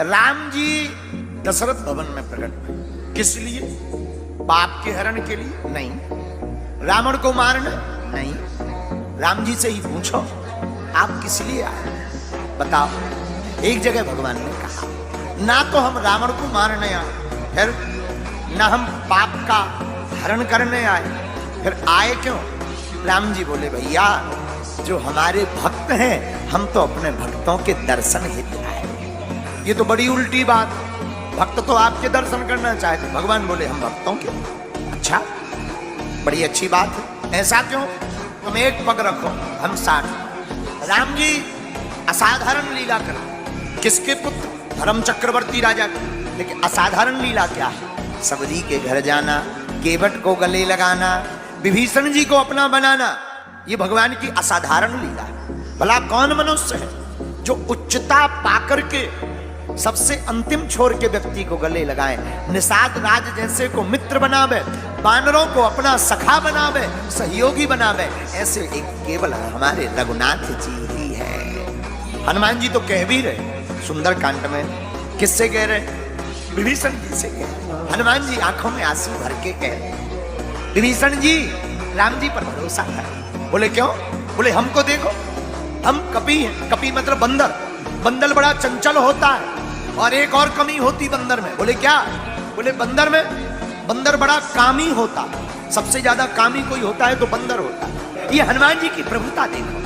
राम जी दशरथ भवन में प्रकट हुए। किस लिए? पाप के हरण के लिए? नहीं। रावण को मारना? नहीं। राम जी से ही पूछो आप किस लिए आए, बताओ। एक जगह भगवान ने कहा ना तो हम रावण को मारने आए, फिर ना हम पाप का हरण करने आए, फिर आए क्यों? राम जी बोले भैया जो हमारे भक्त हैं हम तो अपने भक्तों के दर्शन हेतु आए। ये तो बड़ी उल्टी बात, भक्त तो आपके दर्शन करना चाहते, भगवान बोले हम भक्तों के। अच्छा, बड़ी अच्छी बात है। ऐसा क्यों? तुम एक पग रखो हम 60। राम जी असाधारण लीला कर, किसके पुत्र? धर्म चक्रवर्ती राजा के। लेकिन असाधारण लीला क्या है? सबरी के घर जाना, केवट को गले लगाना, विभीषण जी को अपना बनाना, ये भगवान की असाधारण लीला है। भला कौन मनुष्य है जो उच्चता पाकर के सबसे अंतिम छोर के व्यक्ति को गले लगाए, निषाद राज जैसे को मित्र बनावे, बानरों को अपना सखा बनावे, सहयोगी बनावे, ऐसे एक केवल हमारे रघुनाथ जी ही है। हनुमान जी तो कह भी रहे सुंदर कांड में, किससे कह रहे? विभीषण जी से कह रहे। हनुमान जी आंखों में आंसू भर के कह रहे विभीषण जी राम जी पर भरोसा कर। बोले क्यों? बोले हमको देखो, हम कपि हैं। कपि मतलब बंदर। बंदर बड़ा चंचल होता है और एक और कमी होती बंदर में। बोले क्या? बोले बंदर में, बंदर बड़ा कामी होता, सबसे ज्यादा कामी कोई होता है तो बंदर होता है। ये हनुमान जी की प्रभुता देखो,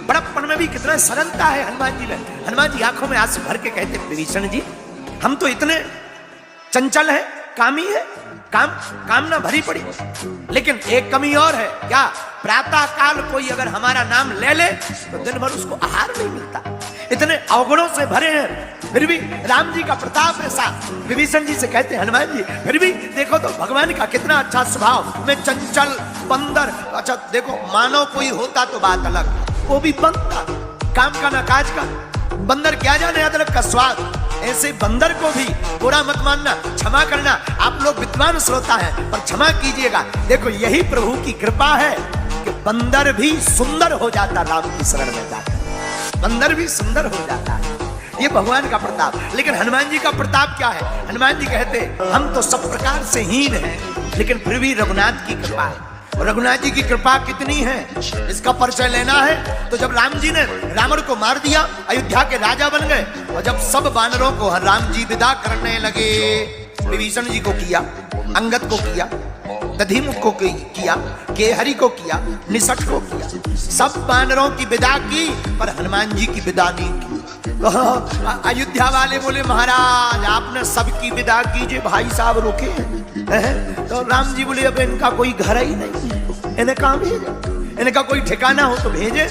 बड़प्पन में भी कितना सरलता है हनुमान जी में। हनुमान जी आंखों में आंसू भर के कहते विभीषण जी हम तो इतने चंचल है, कामी है, कामना भरी पड़ी, लेकिन एक कमी और है। क्या? प्रातः काल कोई अगर हमारा नाम ले ले तो दिन भर उसको आहार नहीं मिलता। इतने अवगुणों से भरे हैं, फिर भी राम जी का प्रताप ऐसा। विभीषण जी से कहते हैं हनुमान जी फिर भी देखो तो भगवान का कितना अच्छा स्वभाव, मैं चंचल बंदर। अच्छा देखो, मानव कोई होता तो बात अलग, वो भी बंदर, काम का ना काज का। बंदर क्या जाने अदरक का स्वाद। ऐसे बंदर को भी बुरा मत मानना, क्षमा करना। आप लोग विद्वान श्रोता हैं पर क्षमा कीजिएगा। देखो यही प्रभु की कृपा है कि बंदर भी सुंदर हो जाता, राम की शरण में जाकर बंदर भी सुंदर हो जाता है। ये भगवान का प्रताप। लेकिन हनुमान जी का प्रताप क्या है? हनुमान जी कहते हम तो सब प्रकार से हीन हैं, लेकिन फिर भी रघुनाथ की कृपा है। रघुनाथ जी की कृपा कितनी है इसका परिचय लेना है तो जब राम जी ने रावण को मार दिया, अयोध्या के राजा बन गए, और जब सब बानरों को राम जी विदा करने लगे, विभीषण जी को किया, अंगद को किया, दधिमुख को किया, केहरी को किया, निषठ को किया, सब बानरों की विदा की पर हनुमान जी की विदा नहीं की। अयोध्या वाले बोले महाराज आपने सबकी विदा कीजिए, भाई साहब रुके हैं। तो राम जी बोले अब इनका कोई घर ही नहीं, इन्हें कहाँ भेजे, इनका कोई ठिकाना हो तो भेजे,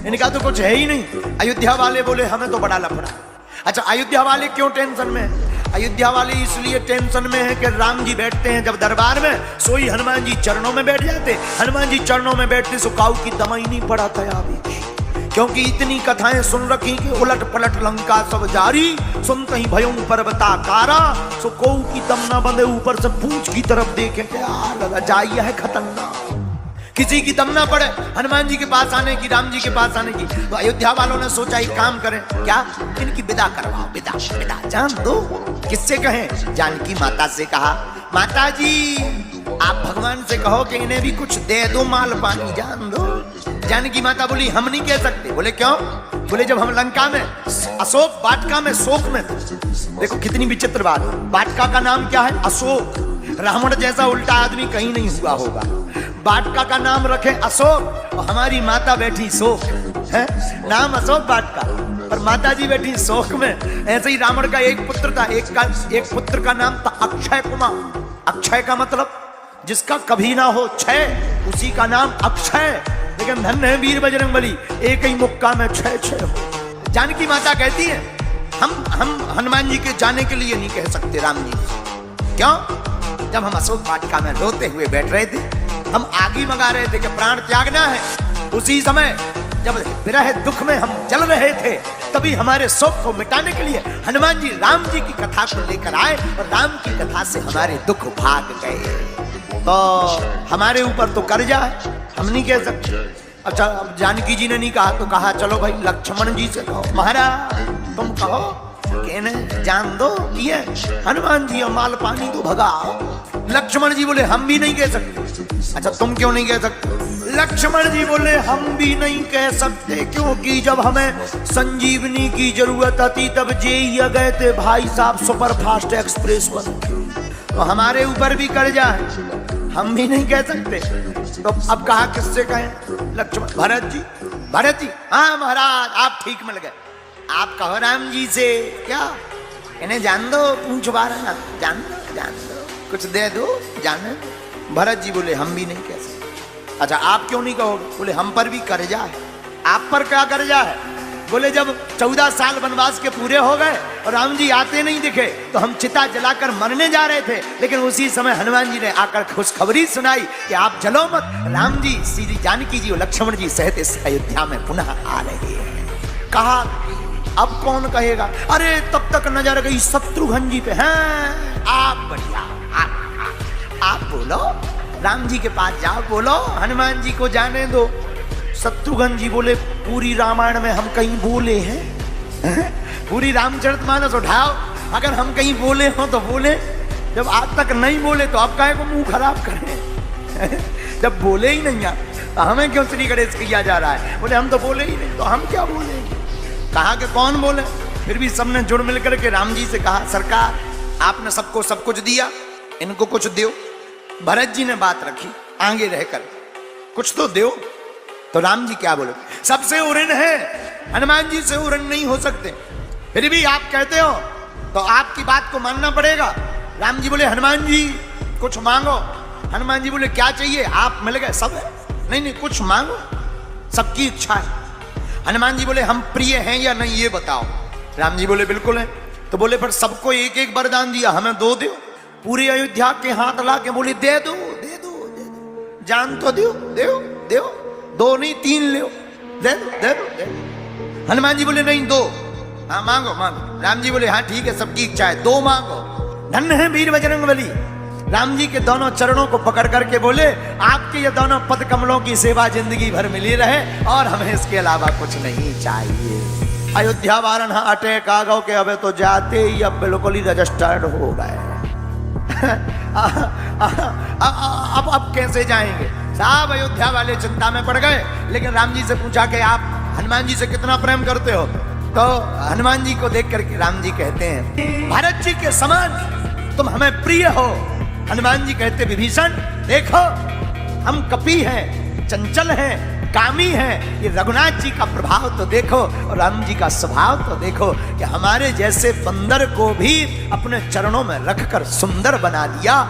इनका तो कुछ है ही नहीं। अयोध्या वाले बोले हमें तो बड़ा लफड़ा। अच्छा अयोध्या वाले क्यों टेंशन में? अयोध्या वाले इसलिए टेंशन में है कि राम जी बैठते हैं जब दरबार में, सोई हनुमान जी चरणों में बैठ जाते। हनुमान जी चरणों में बैठते सो काऊ की दमाई नहीं पड़ा था अभी, क्योंकि इतनी कथाएं सुन रखी कि उलट पलट लंका सब जारी, सुनते ही भयों पर्वताकारा, सो कोऊ की दम ना बंधे ऊपर से पूंछ की तरफ देखे क्या जाइए है खतरनाक, किसी की दम ना पड़े हनुमान जी के पास आने की, राम जी के पास आने की। तो अयोध्या वालों ने सोचा एक काम करें, क्या इनकी विदा करवाओ, विदा विदा जान दो। किससे कहें? जानकी माता से कहा माता जी आप भगवान से कहो कि इन्हें भी कुछ दे दो, माल पानी जान दो। जानकी माता बोली हम नहीं कह सकते। बोले क्यों? बोले जब हम लंका में अशोक वाटिका में शोक में थे, देखो कितनी विचित्र बात, वाटिका का नाम क्या है? अशोक। रावण जैसा उल्टा आदमी कहीं नहीं हुआ होगा। वाटिका का नाम रखे अशोक और हमारी माता बैठी शोक है, नाम अशोक वाटिका और माता जी बैठी शोक में। ऐसे ही रावण का एक पुत्र था, एक पुत्र का नाम था अक्षय कुमार। अक्षय का मतलब जिसका कभी ना हो क्षय, उसी का नाम अक्षय। लेकिन धन्य है वीर बजरंगबली, एक ही मुक्का में छह छह हो। जानकी माता कहती है हम हनुमान जी के जाने के लिए नहीं कह सकते राम जी। क्यों? जब हम अशोक वाटिका में रोते हुए बैठ रहे थे, हम आगे मंगा रहे थे कि प्राण त्यागना है, उसी समय जब विरह दुख में हम जल रहे थे, तभी हमारे शोक को मिटाने के लिए हनुमान जी राम जी की कथा को लेकर आए और राम की कथा से हमारे दुख भाग गए। तो हमारे ऊपर तो कर्जा है, हम नहीं कह सकते। अच्छा जानकी जी ने नहीं कहा तो कहा चलो भाई लक्ष्मण जी से कहो, महाराज तुम कहो कि इन्हें जान दो कि ये हनुमान जी माल पानी तो भगाओ। लक्ष्मण जी बोले हम भी नहीं कह सकते। अच्छा तुम क्यों नहीं कह सकते? लक्ष्मण जी बोले हम भी नहीं कह सकते क्योंकि जब हमें संजीवनी की जरूरत आती तब जे गए थे भाई साहब सुपर फास्ट एक्सप्रेस पर, तो हमारे ऊपर भी कर्जा है, हम भी नहीं कह सकते। तो अब कहा किससे कहें? लक्ष्मण भरत जी हाँ महाराज आप ठीक मिल गए, आप कहो राम जी से। क्या इन्हें जान दो, पूछ बारह जान दो कुछ दे दो जाने। भरत जी बोले हम भी नहीं कह सकते। अच्छा आप क्यों नहीं कहोगे? बोले हम पर भी कर्जा है। आप पर क्या कर्जा है? बोले जब 14 साल वनवास के पूरे हो गए और राम जी आते नहीं दिखे तो हम चिता जलाकर मरने जा रहे थे, लेकिन उसी समय हनुमान जी ने आकर खुशखबरी सुनाई कि आप जलो मत, राम जी श्री जानकी जी और लक्ष्मण जी सहित इस अयोध्या में पुनः आ रहे हैं। कहा अब कौन कहेगा? अरे तब तक नजर गई शत्रुघ्न जी पे। हैं आप बढ़िया, आप बोलो, राम जी के पास जाओ, बोलो हनुमान जी को जाने दो। शत्रुघ्न जी बोले पूरी रामायण में हम कहीं बोले हैं? पूरी रामचरितमानस उठाओ, अगर हम कहीं बोले हो तो बोले, जब आज तक नहीं बोले तो अब काहे को मुंह खराब करें? जब बोले ही नहीं आप तो हमें क्यों श्री गणेश किया जा रहा है? बोले हम तो बोले ही नहीं, तो हम क्या बोले? कहा कि कौन बोले? फिर भी सबने जुड़ मिलकर के राम जी से कहा सरकार आपने सबको सब कुछ दिया, इनको कुछ दो। भरत जी ने बात रखी आगे रहकर, कुछ तो दो। तो राम जी क्या बोले? सबसे उऋण है, हनुमान जी से उऋण नहीं हो सकते, फिर भी आप कहते हो तो आपकी बात को मानना पड़ेगा। राम जी बोले हनुमान जी कुछ मांगो। हनुमान जी बोले क्या चाहिए? आप मिल गए सब है। नहीं कुछ मांगो, सबकी इच्छा है। हनुमान जी बोले हम प्रिय हैं या नहीं ये बताओ। राम जी बोले बिल्कुल है। तो बोले पर सबको एक एक वरदान दिया, हमें दो दो। पूरी अयोध्या के हाथ ला के बोले दे दो, जान तो दो, दो नहीं 3 ले, दे दो। हनुमान जी बोले नहीं 2। हाँ मांगो। राम जी बोले हाँ ठीक है सबकी इच्छा है, 2 मांगो। धन्य है वीर बजरंगबली। राम जी के दोनों चरणों को पकड़ करके बोले आपके ये दोनों पद कमलों की सेवा जिंदगी भर मिली रहे और हमें इसके अलावा कुछ नहीं चाहिए। अयोध्या वारण अटैक आ गौ के अब तो जाते ही अब बिल्कुल ही रजिस्टर्ड हो गए। अब कैसे जाएंगे साहब? अयोध्या वाले चिंता में पड़ गए, लेकिन राम जी से पूछा कि आप हनुमान जी से कितना प्रेम करते हो? तो हनुमान जी को देख करके राम जी कहते हैं भरत जी के समान तुम हमें प्रिय हो। हनुमान जी कहते विभीषण देखो हम कपि हैं, चंचल हैं, कामी हैं, ये रघुनाथ जी का प्रभाव तो देखो और राम जी का स्वभाव तो देखो कि हमारे जैसे बंदर को भी अपने चरणों में रखकर सुंदर बना दिया।